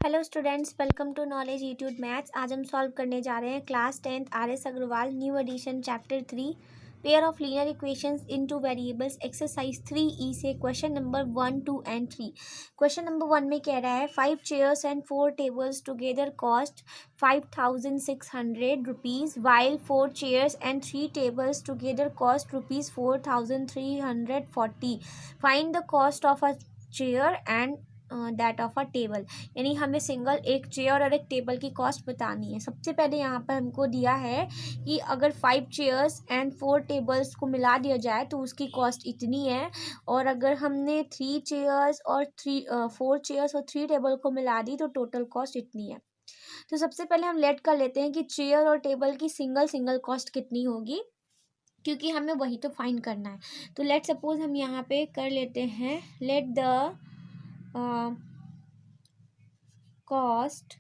Hello students, welcome to knowledge YouTube maths. आज हम solve करने जा रहे हैं class 10th R S. Agarwal new edition chapter 3 pair of linear equations into variables exercise 3E से question number 1, 2 and 3। Question number 1 में कह रहा है 5 chairs and 4 tables together cost 5,600 rupees while 4 chairs and 3 tables together cost rupees 4,340। Find the cost of a chair and that of a table. यानी हमें single एक chair और एक table की कॉस्ट बतानी है। सबसे पहले यहाँ पर हमको दिया है कि अगर 5 चेयर्स एंड 4 टेबल्स को मिला दिया जाए तो उसकी कॉस्ट इतनी है, और अगर हमने 4 चेयर्स और 3 टेबल को मिला दी तो टोटल कॉस्ट इतनी है। तो सबसे पहले हम लेट कर लेते हैं कि चेयर और टेबल की सिंगल कॉस्ट कितनी होगी, क्योंकक्योंकि हमें वही तो फाइंड करना है। तो लेट सपोज हम यहाँ पे कर लेते हैं let the cost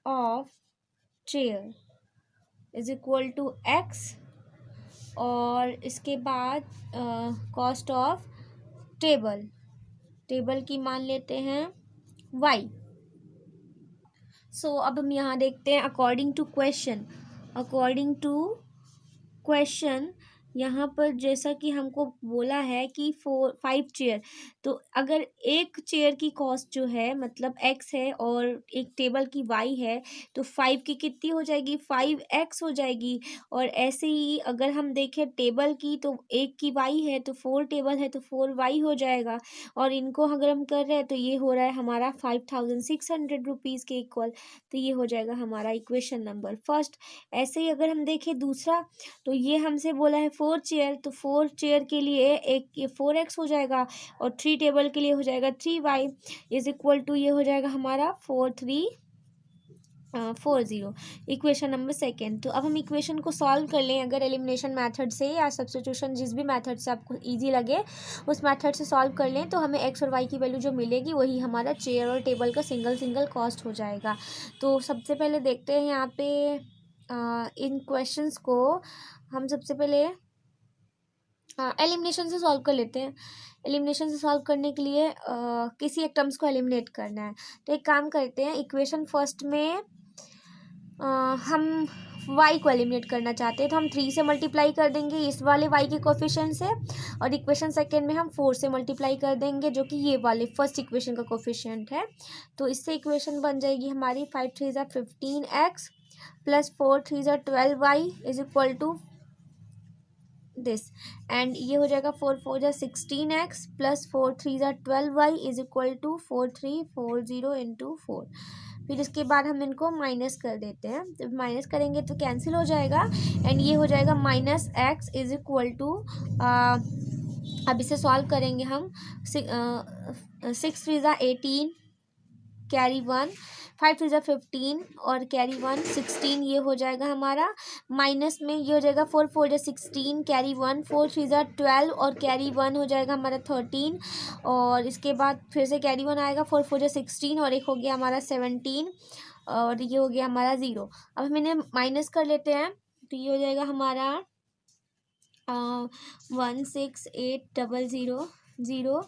of chair is equal to x, और इसके बाद कॉस्ट ऑफ टेबल की मान लेते हैं y। सो अब हम यहाँ देखते हैं अकॉर्डिंग टू क्वेश्चन यहाँ पर जैसा कि हमको बोला है कि 5 चेयर, तो अगर एक चेयर की कॉस्ट जो है मतलब x है और एक टेबल की y है, तो 5 की कितनी हो जाएगी, 5x हो जाएगी। और ऐसे ही अगर हम देखें टेबल की, तो एक की y है तो 4 टेबल है तो 4y हो जाएगा। और इनको अगर हम कर रहे हैं तो ये हो रहा है हमारा 5,600 रुपीज़ के इक्वल। तो ये हो जाएगा हमारा इक्वेशन नंबर फर्स्ट। ऐसे ही अगर हम देखें दूसरा, तो ये हमसे बोला है 4 चेयर, तो 4 चेयर के लिए एक ये 4x हो जाएगा, और 3 टेबल के लिए हो जाएगा 3y इज इक्वल टू ये हो जाएगा हमारा 4,340। Equation number second. तो अब हम इक्वेशन को सॉल्व कर लें, अगर एलिमिनेशन मेथड से या सब्स्टिट्यूशन, जिस भी मेथड से आपको इजी लगे उस मेथड से सॉल्व कर लें, तो हमें x और y की वैल्यू जो मिलेगी वही हमारा चेयर और टेबल का सिंगल कॉस्ट हो जाएगा। तो सबसे पहले देखते हैं यहाँ पे इन क्वेश्चंस को हम सबसे पहले एलिमिनेशन से सॉल्व कर लेते हैं। एलिमिनेशन से सॉल्व करने के लिए किसी एक टर्म्स को एलिमिनेट करना है। तो एक काम करते हैं, इक्वेशन फर्स्ट में हम y को एलिमिनेट करना चाहते हैं, तो हम 3 से मल्टीप्लाई कर देंगे इस वाले y के कोफिशिएंट से, और इक्वेशन सेकेंड में हम 4 से मल्टीप्लाई कर देंगे जो कि ये वाले फर्स्ट इक्वेशन का कोफिशिएंट है। तो इससे इक्वेशन बन जाएगी हमारी 5 3 15x plus 4 3 12y is equal to this, and ये हो जाएगा 4 4 16x plus 4 3 12y is equal to 4340 into 4। फिर इसके बाद हम इनको माइनस कर देते हैं, तो माइनस करेंगे तो कैंसिल हो जाएगा, एंड ये हो जाएगा minus x is equal to, अब इसे सॉल्व करेंगे हम। 6 3 18 कैरी 1, 5 3 15 और कैरी 1 16, ये हो जाएगा हमारा। माइनस में ये हो जाएगा 4 4 16 कैरी 1, 4 3 12 और कैरी 1 हो जाएगा हमारा 13, और इसके बाद फिर से कैरी 1 आएगा, 4 4 16 और एक हो गया हमारा 17, और ये हो गया हमारा 0। अब हम इन्हें माइनस कर लेते हैं, तो ये हो जाएगा हमारा 16800,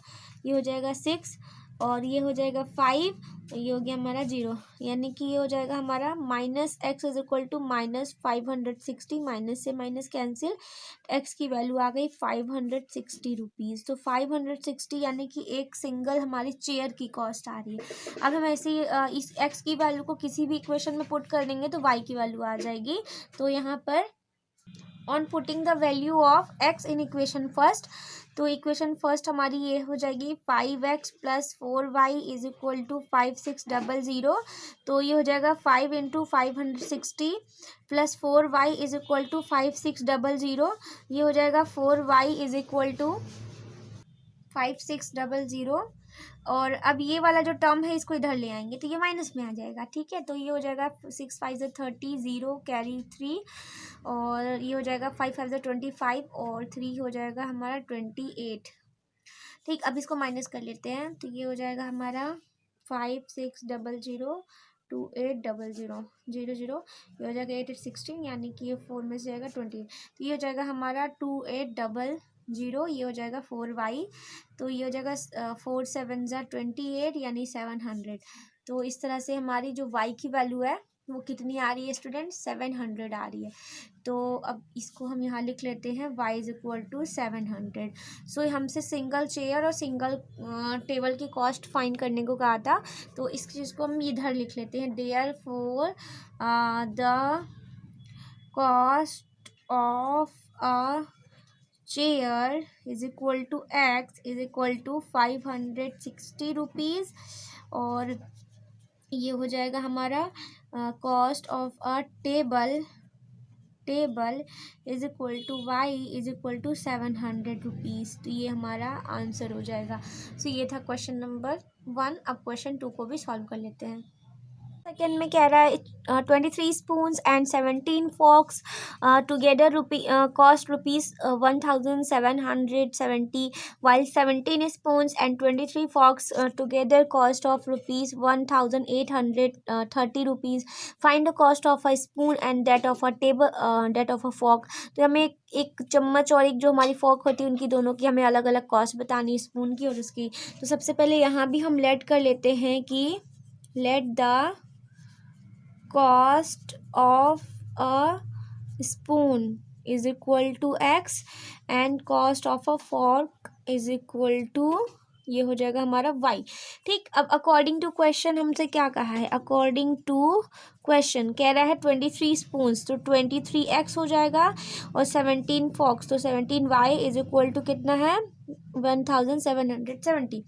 ये हो जाएगा 6, और ये हो जाएगा 5, ये हो गया हमारा 0, यानी कि ये हो जाएगा हमारा minus x is equal to minus 560, minus से माइनस कैंसिल, एक्स की वैल्यू आ गई 560 रुपीज़। तो 560 यानी कि एक सिंगल हमारी चेयर की कॉस्ट आ रही है। अब हम ऐसे ही इस एक्स की वैल्यू को किसी भी इक्वेशन में पुट कर देंगे तो वाई की वैल्यू आ जाएगी। तो यहाँ पर on putting the value of x in equation first, तो इक्वेशन फर्स्ट हमारी ये हो जाएगी 5x plus 4y is equal to 5600। तो ये हो जाएगा 5 into 560 plus 4y is equal to 5600, ये हो जाएगा 4y इज इक्वल टू 5600। और अब ये वाला जो टर्म है इसको इधर ले आएंगे तो ये माइनस में आ जाएगा, ठीक है। तो ये हो जाएगा 6 5 30, 0 कैरी 3, और ये हो जाएगा 5 5 25 और 3 हो जाएगा हमारा 28। ठीक, अब इसको माइनस कर लेते हैं, तो ये हो जाएगा हमारा 5600 2800 0 0, ये हो जाएगा 8 8 16, यानी कि ये 4 में से जाएगा 20, तो ये हो जाएगा हमारा 2800 0, ये हो जाएगा 4y, तो ये हो जाएगा 4 7 ज़ा 28 यानी 700। तो इस तरह से हमारी जो y की वैल्यू है वो कितनी आ रही है स्टूडेंट, 700 आ रही है। तो अब इसको हम यहाँ लिख लेते हैं y इज इक्वल टू 700। सो हमसे सिंगल चेयर और सिंगल टेबल की कॉस्ट फाइंड करने को कहा था, तो इस चीज़ को हम इधर लिख लेते हैं। Therefore the cost of a chair is equal to x is equal to 560 rupees, और ये हो जाएगा हमारा cost of a table is equal to y is equal to 700 rupees. तो ये हमारा आंसर हो जाएगा। सो ये था क्वेश्चन नंबर 1। अब क्वेश्चन 2 को भी सॉल्व कर लेते हैं। सेकेंड में कह रहा है 23 spoons and 17 forks together cost rupees 1770, while 17 spoons and 23 forks together cost of rupees 1830 rupees. Find the cost of a spoon and that of a fork. तो हमें एक चम्मच और एक जो हमारी फॉर्क होती है उनकी दोनों की हमें अलग अलग कॉस्ट बतानी है, स्पून की और उसकी। तो सबसे पहले यहाँ भी हम लेट कर लेते हैं कि late the cost of a spoon is equal to x and cost of a fork is equal to, ये हो जाएगा हमारा y। ठीक, अब अकॉर्डिंग टू क्वेश्चन हमसे क्या कहा है, अकॉर्डिंग टू क्वेश्चन कह रहा है 23 स्पून्स, तो 23x हो जाएगा, और 17 फॉक्स तो 17y इज इक्वल टू कितना है 1770।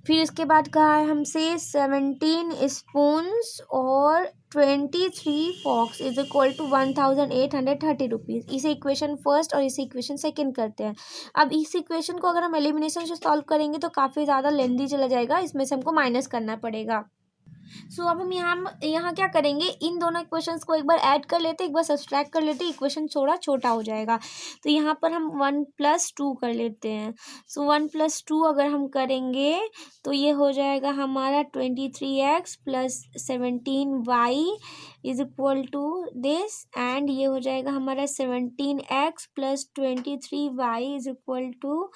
फिर इसके बाद कहा है हमसे 17 स्पून्स और 23 forks is equal to 1830 rupees. इसे इक्वेशन फर्स्ट और इसे इक्वेशन सेकंड करते हैं। अब इस इक्वेशन को अगर हम एलिमिनेशन से सॉल्व करेंगे तो काफ़ी ज़्यादा लेंदी चला जाएगा, इसमें से हमको माइनस करना पड़ेगा। सो अब हम यहाँ क्या करेंगे, इन दोनों इक्वेशंस को एक बार ऐड कर लेते, एक बार सब्सट्रैक्ट कर लेते, इक्वेशन थोड़ा छोटा हो जाएगा। तो यहाँ पर हम 1+2 कर लेते हैं। सो 1+2 अगर हम करेंगे तो ये हो जाएगा हमारा 23x plus 17y is equal to this, and ये हो जाएगा हमारा 17x plus 23y is equal to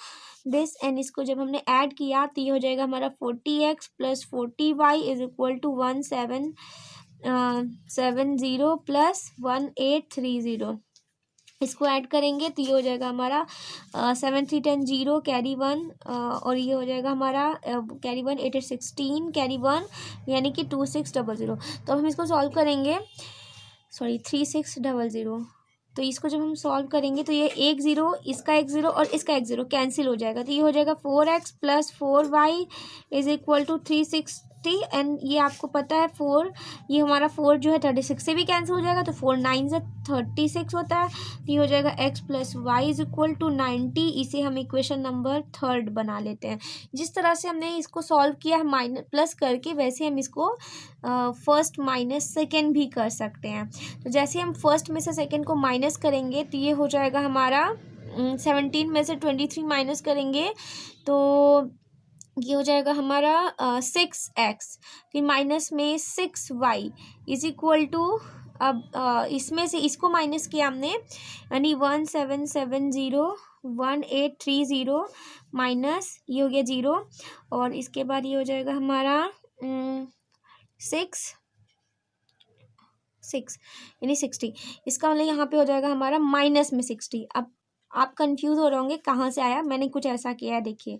this, and इसको जब हमने ऐड किया तो ये हो जाएगा हमारा 40x plus 40y is equal to 1770 plus 1830। इसको ऐड करेंगे तो ये हो जाएगा हमारा 7 3 10 0 कैरी 1, और ये हो जाएगा हमारा कैरी 1 8 8 16 कैरी 1 यानी कि 2600। तो हम इसको सॉल्व करेंगे, 3600। तो इसको जब हम सॉल्व करेंगे तो ये एक ज़ीरो, इसका एक ज़ीरो और इसका एक ज़ीरो कैंसिल हो जाएगा, तो ये हो जाएगा 4x plus 4y is equal to 360, and ये आपको पता है 4, ये हमारा 4 जो है 36 से भी कैंसिल हो जाएगा, तो 4 9 से 36 होता है, तो ये हो जाएगा x plus y is equal to 90। इसे हम इक्वेशन नंबर 3 बना लेते हैं। जिस तरह से हमने इसको सॉल्व किया है माइनस प्लस करके, वैसे हम इसको फर्स्ट माइनस सेकेंड भी कर सकते हैं। तो जैसे हम फर्स्ट में से सेकेंड को माइनस करेंगे तो ये हो जाएगा हमारा 17 में से 23 माइनस करेंगे तो ये हो जाएगा हमारा 6x, फिर माइनस में 6y इज इक्वल टू, अब इसमें से इसको माइनस किया हमने यानी 1770 1830 माइनस ये हो गया 0, और इसके बाद ये हो जाएगा हमारा 6 यानी 60। इसका मतलब यहाँ पे हो जाएगा हमारा माइनस में 60। अब आप कंफ्यूज हो रहे होंगे कहाँ से आया, मैंने कुछ ऐसा किया है, देखिए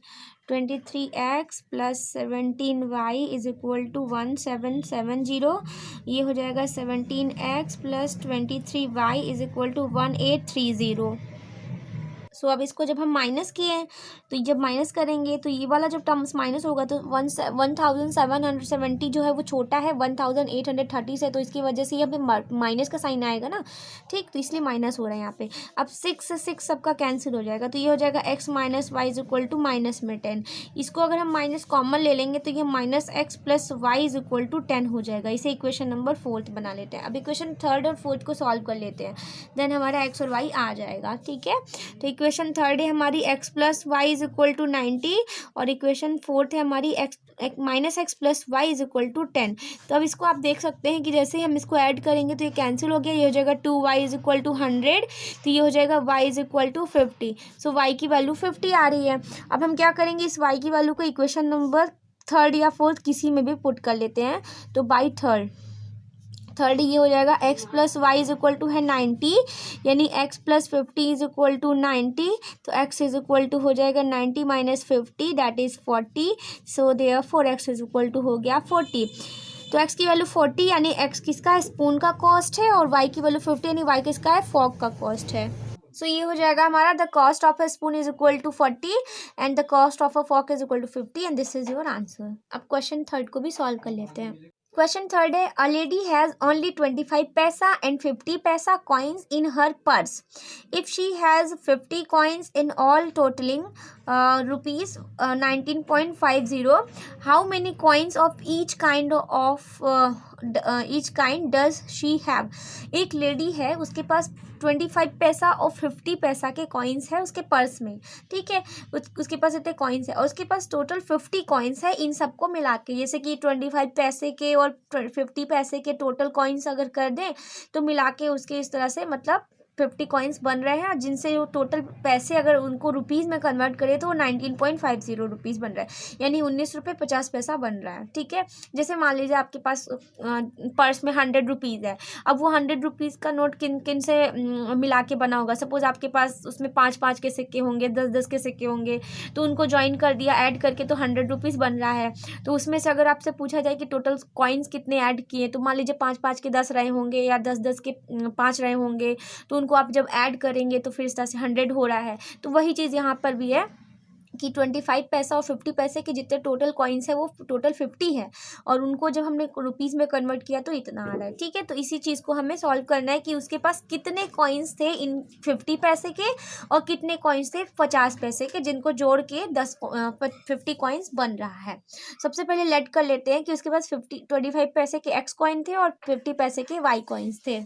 23x plus 17y is equal to 1770, ये हो जाएगा 17x plus 23y is equal to 1830। So अब इसको जब हम माइनस किए तो जब माइनस करेंगे तो ये वाला जब टर्म्स माइनस होगा तो 1770 जो है वो छोटा है 1830 से, तो इसकी वजह से यहाँ पे माइनस का साइन आएगा ना, ठीक, तो इसलिए माइनस हो रहा है यहाँ पे। अब 6 से 6 सबका कैंसिल हो जाएगा, तो ये हो जाएगा x minus y is equal to minus में 10। इसको अगर हम माइनस कॉमन ले लेंगे तो ये minus x plus y is equal to 10 हो जाएगा। इसे इक्वेशन नंबर 4 बना लेते हैं। अब इक्वेशन 3 और 4 को सॉल्व कर लेते हैं, देन हमारा x और y आ जाएगा, ठीक है। तो इक्वेशन इक्वेशन थर्ड है हमारी x plus y is equal to 90 और इक्वेशन फोर्थ है हमारी minus x plus y is equal to 10। तो अब इसको आप देख सकते हैं कि जैसे ही हम इसको ऐड करेंगे तो ये कैंसिल हो गया, ये हो जाएगा 2y इज इक्वल टू 100, तो ये हो जाएगा y is equal to 50। So y की वैल्यू 50 आ रही है। अब हम क्या करेंगे, इस y की वैल्यू को इक्वेशन नंबर थर्ड या फोर्थ किसी में भी पुट कर लेते हैं। तो बाई थर्ड ये हो जाएगा x plus y is equal to है 90, यानी x plus 50 is equal to 90। तो x इज इक्वल टू हो जाएगा 90 minus 50 that is 40। So therefore x is equal to हो गया 40। तो x की वैल्यू 40 यानी x किसका है, स्पून का कॉस्ट है, और y की वैल्यू 50 यानी y किसका है, फॉक का कॉस्ट है। सो ये हो जाएगा हमारा the cost of a spoon is equal to 40 and the cost of a fork is equal to 50 and this is your answer. अब क्वेश्चन थर्ड को भी सॉल्व कर लेते हैं। क्वेश्चन थर्ड है, अ लेडी हैज़ ओनली 25 पैसा and 50 paisa coins in her purse. If she has 50 coins in all totalling rupees 19.50, how many coins of each kind does she have. एक lady है, उसके पास 25 पैसा और 50 पैसा के कॉइन्स है उसके पर्स में, ठीक है। उसके पास इतने कॉइन्स है और उसके पास टोटल 50 कॉइन्स है। इन सबको मिला के, जैसे कि 25 पैसे के और 50 पैसे के टोटल कॉइन्स अगर कर दें तो मिला के उसके इस तरह से मतलब 50 कॉइन्स बन रहे हैं, जिनसे वो टोटल पैसे अगर उनको रुपीज़ में कन्वर्ट करें तो वो 19.50 रुपीज़ बन रहा है, यानी 19 रुपये 50 पैसा बन रहा है, ठीक है। जैसे मान लीजिए आपके पास पर्स में 100 रुपीज़ है। अब वो 100 रुपीज़ का नोट किन किन से मिला के बना होगा। सपोज़ आपके पास उसमें 5-5 के सिक्के होंगे, 10-10 के सिक्के होंगे, तो उनको ज्वाइन कर दिया, ऐड करके तो 100 रुपीज़ बन रहा है। तो उसमें से अगर आपसे पूछा जाए कि टोटल कॉइन्स कितने ऐड किए, तो मान लीजिए 5-5 के 10 रहे होंगे या 10-10 के 5 रहे होंगे, तो उनको आप जब ऐड करेंगे तो फिर इस तरह से 100 हो रहा है। तो वही चीज़ यहाँ पर भी है कि 25 पैसा और 50 पैसे के जितने टोटल कॉइन्स है वो टोटल 50 है, और उनको जब हमने रुपीज़ में कन्वर्ट किया तो इतना आ रहा है, ठीक है। तो इसी चीज़ को हमें सॉल्व करना है कि उसके पास कितने कॉइन्स थे इन 50 पैसे के और कितने कॉइन्स थे 50 पैसे के, जिनको जोड़ के 50 कॉइन्स बन रहा है। सबसे पहले लेट कर लेते हैं कि उसके पास 25 पैसे के एक्स कॉइन थे और 50 पैसे के वाई कॉइन्स थे।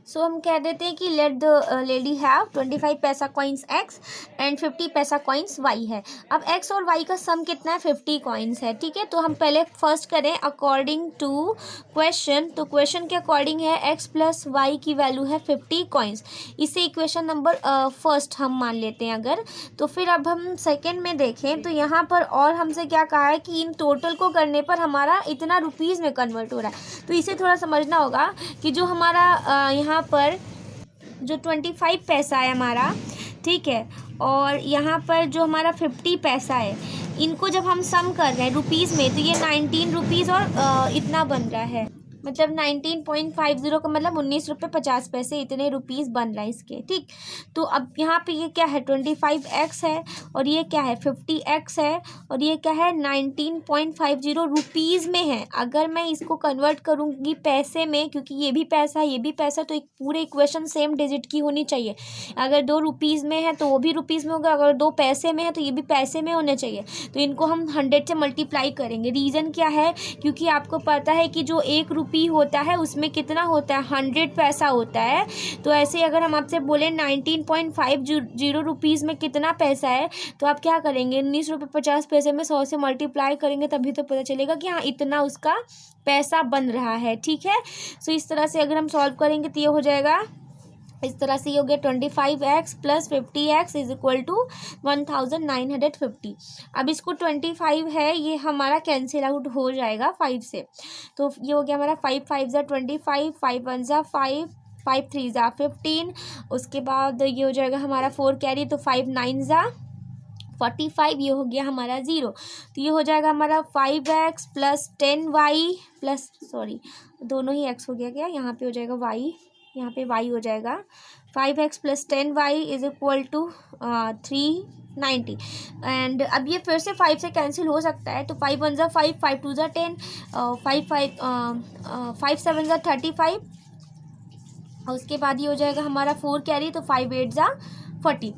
सो हम कह देते हैं कि let the lady have 25 paisa coins x and 50 paisa coins Y है। अब एक्स और वाई का सम कितना है, 50 कॉइन्स है, ठीक है। तो हम पहले फर्स्ट करें अकॉर्डिंग टू क्वेश्चन। तो क्वेश्चन के अकॉर्डिंग है एक्स प्लस वाई की वैल्यू है 50 कॉइन्स। इसे इक्वेशन नंबर फर्स्ट हम मान लेते हैं अगर। तो फिर अब हम सेकेंड में देखें तो यहाँ पर और हमसे क्या कहा है कि इन टोटल को करने पर हमारा इतना रुपीज़ में कन्वर्ट हो रहा है। तो इसे थोड़ा समझना होगा कि जो हमारा यहाँ पर जो 25 पैसा है हमारा, ठीक है, और यहाँ पर जो हमारा 50 पैसा है, इनको जब हम सम कर रहे हैं रुपीज़ में तो ये 19 रुपीज़ और इतना बन रहा है, मतलब 19.50 का मतलब 19 रुपये 50 पैसे, इतने रुपीज़ बन रहा है इसके, ठीक। तो अब यहाँ पे ये क्या है 25x है और ये क्या है 50x है और ये क्या है 19.50 रुपीज़ में है। अगर मैं इसको कन्वर्ट करूँगी पैसे में, क्योंकि ये भी पैसा है ये भी पैसा, तो एक पूरे इक्वेशन सेम डिजिट की होनी चाहिए। अगर 2 रुपीज़ में है तो वो भी रुपीज़ में होगा, अगर 2 पैसे में है तो ये भी पैसे में होने चाहिए। तो इनको हम 100 से मल्टीप्लाई करेंगे। रीज़न क्या है, क्योंकि आपको पता है कि जो 1 रुपये होता है उसमें कितना होता है 100 पैसा होता है। तो ऐसे अगर हम आपसे बोले 19.50 रुपीज़ में कितना पैसा है, तो आप क्या करेंगे 19 रुपये 50 पैसे में 100 से मल्टीप्लाई करेंगे, तभी तो पता चलेगा कि हाँ इतना उसका पैसा बन रहा है, ठीक है। सो इस तरह से अगर हम सॉल्व करेंगे तो ये हो जाएगा, इस तरह से ये हो गया 25x plus 50x is equal to 1950। अब इसको 25 है ये हमारा कैंसिल आउट हो जाएगा 5 से, तो ये हो गया हमारा 5 5 ज़ा 25, 5 1 ज़ा 5, 5 3 ज़ा 15। उसके बाद ये हो जाएगा हमारा 4 कैरी, तो 5 9 ज़ा 45, ये हो गया हमारा 0। तो ये हो जाएगा हमारा 5x plus 10y plus sorry दोनों ही x हो गया, क्या यहाँ पे हो जाएगा y, यहाँ पे y हो जाएगा 5x plus 10y is equal to 390। And अब ये फिर से 5 से कैंसिल हो सकता है, तो 5 1 ज़ा 5, 5 2 ज़ा 10, 5 7 ज़ा 35, और उसके बाद ये हो जाएगा हमारा 4 कैरी, तो 5 8 ज़ा 40।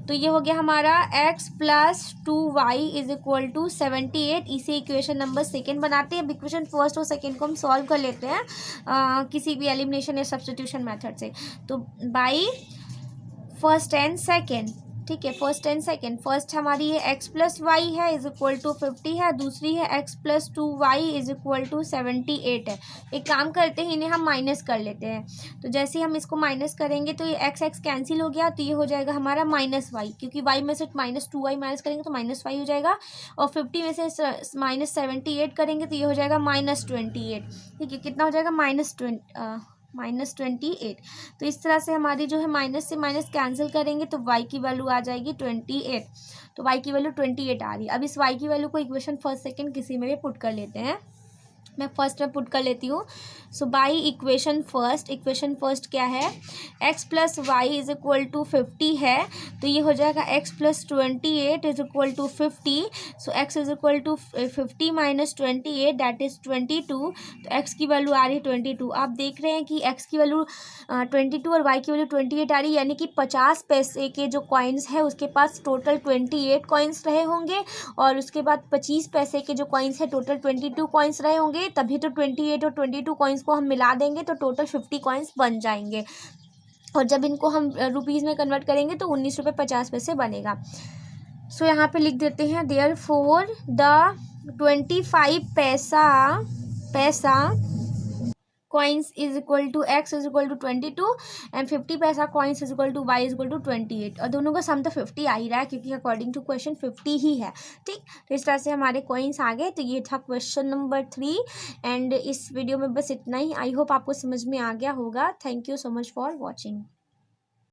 तो ये हो गया हमारा x plus 2y is equal to 78। इसे इक्वेशन नंबर सेकेंड बनाते हैं। अब इक्वेशन फर्स्ट और सेकेंड को हम सॉल्व कर लेते हैं किसी भी एलिमिनेशन या सब्स्टिट्यूशन मेथड से। तो बाई फर्स्ट एंड सेकेंड, ठीक है, फर्स्ट एंड सेकेंड। फर्स्ट हमारी ये एक्स प्लस वाई है इज इक्वल टू 50 है, दूसरी है x plus 2y is equal to 78 है। एक काम करते हैं, इन्हें हम माइनस कर लेते हैं। तो जैसे ही हम इसको माइनस करेंगे तो ये एक्स एक्स कैंसिल हो गया, तो ये हो जाएगा हमारा माइनस वाई, क्योंकि वाई में से माइनस 2y माइनस करेंगे तो माइनस वाई हो जाएगा। और 50 में से माइनस 78 करेंगे तो ये हो जाएगा -28। ठीक है, कितना हो जाएगा -28। तो इस तरह से हमारी जो है माइनस से माइनस कैंसिल करेंगे तो y की वैल्यू आ जाएगी 28। तो y की वैल्यू 28 आ रही है। अब इस y की वैल्यू को इक्वेशन फर्स्ट सेकंड किसी में भी पुट कर लेते हैं। मैं फर्स्ट में पुट कर लेती हूँ। सो बाई इक्वेशन फर्स्ट क्या है, x plus y is equal to 50 है, तो ये हो जाएगा x plus 28 is equal to 50। So x is equal to 50 minus 28 that is 22। तो x की वैल्यू आ रही है 22। आप देख रहे हैं कि x की वैल्यू 22 और y की वैल्यू 28 आ रही है, यानी कि 50 पैसे के जो कॉइन्स है उसके पास टोटल 28 कॉइन्स रहे होंगे, और उसके बाद 25 पैसे के जो कॉइन्स है टोटल 22 कॉइन्स रहे होंगे। तभी तो 28 और 22 कॉइन्स को हम मिला देंगे तो टोटल 50 कॉइन्स बन जाएंगे। और जब इनको हम रुपीज़ में कन्वर्ट करेंगे तो 19 रुपये 50 पैसे बनेगा। सो यहाँ पे लिख देते हैं therefore the 25 paisa coins is equal to x is equal to 22 and 50 paisa coins is equal to y is equal to 28। और दोनों का सम तो 50 आ ही रहा है, क्योंकि अकॉर्डिंग टू क्वेश्चन 50 ही है। ठीक, तो इस तरह से हमारे कॉइन्स आ गए। तो ये था क्वेश्चन नंबर 3 एंड इस वीडियो में बस इतना ही। आई होप आपको समझ में आ गया होगा। Thank you so much for watching.